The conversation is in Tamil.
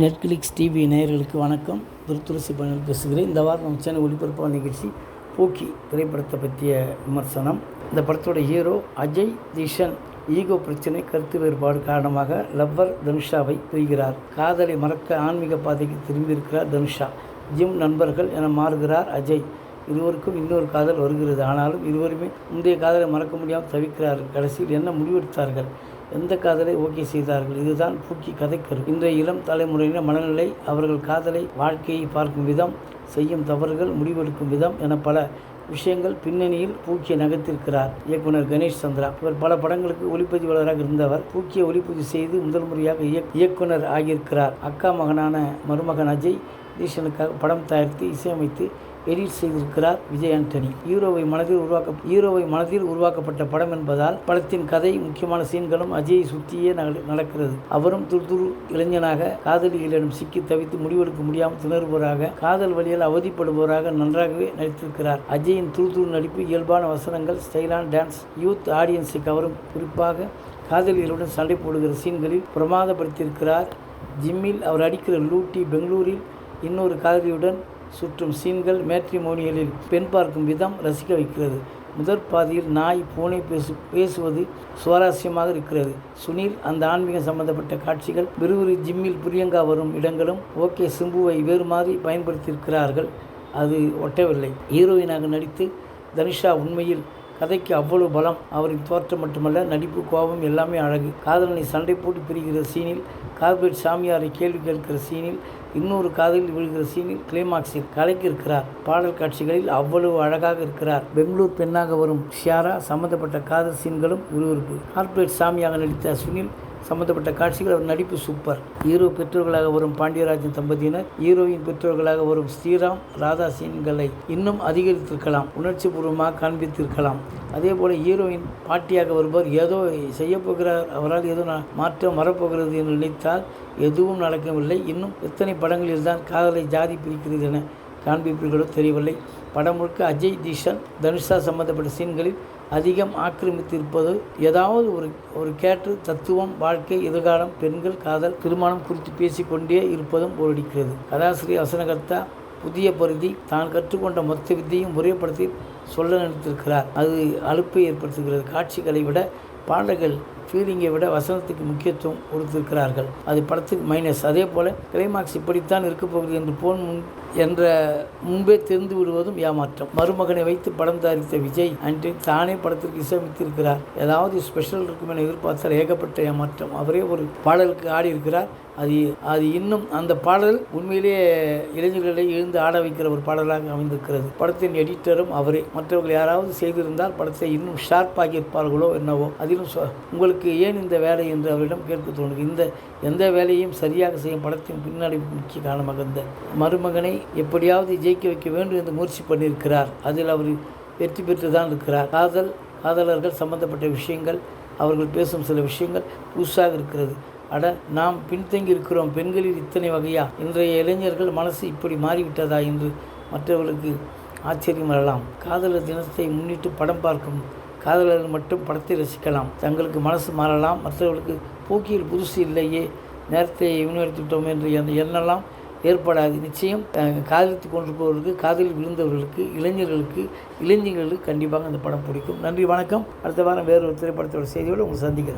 நெட்ஃப்ளிக்ஸ் டிவி நேயர்களுக்கு வணக்கம். துருதுருசி பண்ணல் பேசுகிறேன். இந்த வாரம் நம்ம சேனல் ஒளிபரப்பான நிகழ்ச்சி பூக்கி திரைப்படத்தை பற்றிய விமர்சனம். இந்த படத்தோட ஹீரோ அஜய் தீஷன் ஈகோ பிரச்சனை, கருத்து வேறுபாடு காரணமாக லவ்வர் தனுஷாவை பிரிகிறார். காதலை மறக்க ஆன்மீக பாதைக்கு திரும்பியிருக்கிறார் தனுஷா. ஜிம் நண்பர்கள் என மாறுகிறார் அஜய். இருவருக்கும் இன்னொரு காதல் வருகிறது. ஆனாலும் இருவருமே முந்தைய காதலை மறக்க முடியாமல் தவிக்கிறார்கள். கடைசியில் என்ன முடிவெடுத்தார்கள்? எந்த காதலை ஓகே செய்தார்கள்? இதுதான் பூக்கி கதைக்கரு. இன்றைய இளம் தலைமுறையினர் மனநிலை, அவர்கள் காதலை, வாழ்க்கையை பார்க்கும் விதம், செய்யும் தவறுகள், முடிவெடுக்கும் விதம் என பல விஷயங்கள் பின்னணியில் பூக்கியை நகர்த்திருக்கிறார் இயக்குனர் கணேஷ் சந்திரா. இவர் பல படங்களுக்கு ஒளிப்பதிவாளராக இருந்தவர். பூக்கியை ஒளிப்பதிவு செய்து முதல் முறையாக இயக்குனர் ஆகியிருக்கிறார். அக்கா மகனான மருமகன் அஜய் தீஷனுக்காக படம் தயாரித்து இசையமைத்து எடிட் செய்திருக்கிறார் விஜய் ஆண்டனி. ஹீரோவை மனதில் உருவாக்கப்பட்ட படம் என்பதால் படத்தின் கதை, முக்கியமான சீன்களும் அஜயை சுற்றியே நடக்கிறது. அவரும் துரு இளைஞனாக காதலிகளிடம் சிக்கி தவித்து முடிவெடுக்க முடியாமல் திணறுபவராக, காதல் வழியால் அவதிப்படுபவராக நன்றாகவே நடித்திருக்கிறார். அஜயின் துரு நடிப்பு, இயல்பான வசனங்கள், ஸ்டைலான டான்ஸ் யூத் ஆடியன்ஸை கவரும். குறிப்பாக காதலிகளுடன் சண்டை போடுகிற சீன்களில் பிரமாதப்படுத்தியிருக்கிறார். ஜிம்மில் அவர் அடிக்கிற லூட்டி, பெங்களூரில் இன்னொரு காதலியுடன் சுற்றும் சீன்கள், மேட்ரிமோனியலில் பெண் பார்க்கும் விதம் ரசிக்க வைக்கிறது. முதற் பாதியில் நாய், பூனை பேசுவது சுவாரஸ்யமாக இருக்கிறது. சுனில் அந்த ஆன்மீகம் சம்பந்தப்பட்ட காட்சிகள், விறுவிறு ஜிம்மில் பிரியங்கா வரும் இடங்களும் ஓகே. சிம்புவை வேறு மாதிரி பயன்படுத்தியிருக்கிறார்கள், அது ஒட்டவில்லை. ஹீரோயினாக நடித்து தனுஷா உண்மையில் கதைக்கு அவ்வளவு பலம். அவரின் தோற்றம் மட்டுமல்ல, நடிப்பு, கோபம் எல்லாமே அழகு. காதலனை சண்டை போட்டு பிரிகிற சீனில், கார்பரேட் சாமியாரை கேள்வி கேட்கிற சீனில், இன்னொரு காதலில் விழுகிற சீனில், கிளைமாக்ஸில் கலக்கியிருக்கிறார். பாடல் காட்சிகளில் அவ்வளவு அழகாக இருக்கிறார். பெங்களூர் பெண்ணாக வரும் ஷியாரா சம்பந்தப்பட்ட காதல் சீன்களும் விறுவிறுப்பு. கார்பரேட் சாமியாக நடித்த சுனில் சம்பந்தப்பட்ட காட்சிகள், அவர் நடிப்பு சூப்பர். ஹீரோ பெற்றோர்களாக வரும் பாண்டியராஜன் தம்பதியினர், ஹீரோயின் பெற்றோர்களாக வரும் ஸ்ரீராம், ராதா சீன்களை இன்னும் அதிகரித்திருக்கலாம், உணர்ச்சி பூர்வமாக காண்பித்திருக்கலாம். அதே போல ஹீரோயின் பாட்டியாக வருபவர் ஏதோ செய்யப்போகிறார், அவரால் ஏதோ மாற்றம் வரப்போகிறது என்று நினைத்தால் எதுவும் நடக்கவில்லை. இன்னும் எத்தனை படங்களில் தான் காதலை ஜாதி பிரிக்கிறது என காண்பிப்பீர்களோ தெரியவில்லை. படம் முழுக்க அஜய் தீஷன் தனுஷா சம்பந்தப்பட்ட சீன்களில் அதிகம் ஆக்கிரமித்திருப்பது. ஏதாவது ஒரு கேட்டு தத்துவம், வாழ்க்கை, எதிர்காலம், பெண்கள், காதல், திருமணம் குறித்து பேசிக்கொண்டே இருப்பதும் போரடிக்கிறது. கதாசிரியர், வசனகர்த்தா புதிய பருதி தான் கற்றுக்கொண்ட மொத்த வித்தையும் முறைப்படுத்தி சொல்ல நினைத்திருக்கிறார். அது அலுப்பை ஏற்படுத்துகிறது. காட்சிகளை விட பாடல்கள், ஃபீலிங்கை விட வசனத்துக்கு முக்கியத்துவம் கொடுத்திருக்கிறார்கள். அது படத்துக்கு மைனஸ். அதே போல் கிளைமாக்ஸ் இப்படித்தான் இருக்கப் போகிறது என்று முன்பே தெரிந்து விடுவதும் ஏமாற்றம். மருமகனை வைத்து படம் தயாரித்த விஜய் ஆண்டனி தானே படத்திற்கு இசையமைத்திருக்கிறார். ஏதாவது ஸ்பெஷல் இருக்கும் என எதிர்பார்த்தால் ஏகப்பட்ட ஏமாற்றம். அவரே ஒரு பாடலுக்கு ஆடி இருக்கிறார். அது இன்னும் அந்த பாடல் உண்மையிலேயே இளைஞர்களை எழுந்து ஆட வைக்கிற ஒரு பாடலாக அமைந்திருக்கிறது. படத்தின் எடிட்டரும் அவரே. மற்றவர்கள் யாராவது செய்திருந்தால் படத்தை இன்னும் ஷார்ப்பாகி இருப்பார்களோ என்னவோ. அதிலும் உங்களுக்கு ஏன் இந்த வேலை என்று அவரிடம் கேட்க தோணுது. எந்த வேலையும் சரியாக செய்யும் படத்தின் பின்னாடி முக்கிய காரணமாக இந்த மருமகனை எப்படியாவது ஜெயிக்க வைக்க வேண்டும் என்று முயற்சி பண்ணியிருக்கிறார். அதில் அவர் வெற்றி பெற்று தான் இருக்கிறார். காதலர்கள் சம்பந்தப்பட்ட விஷயங்கள், அவர்கள் பேசும் சில விஷயங்கள் புதுசாக இருக்கிறது. நாம் பின்தங்கி இருக்கிறோம், பெண்களில் இத்தனை வகையா, இன்றைய இளைஞர்கள் மனசு இப்படி மாறிவிட்டதா என்று மற்றவர்களுக்கு ஆச்சரியம் வரலாம். காதலர் தினத்தை முன்னிட்டு படம் பார்க்கும் காதலர்கள் மட்டும் படத்தை ரசிக்கலாம். தங்களுக்கு மனசு மாறலாம். மற்றவர்களுக்கு பூக்கியில் புதுசு இல்லையே, நேரத்தை வீணடித்துவிட்டோம் என்று எண்ணலாம் ஏற்படாது. நிச்சயம் காதலித்து கொண்டிருப்பவர்களுக்கு, காதலில் விழுந்தவர்களுக்கு, இளைஞர்களுக்கு கண்டிப்பாக அந்த படம் பிடிக்கும். நன்றி, வணக்கம். அடுத்த வாரம் வேறு ஒரு திரைப்படத்தோட செய்தியோடு உங்களை சந்திக்கிறேன்.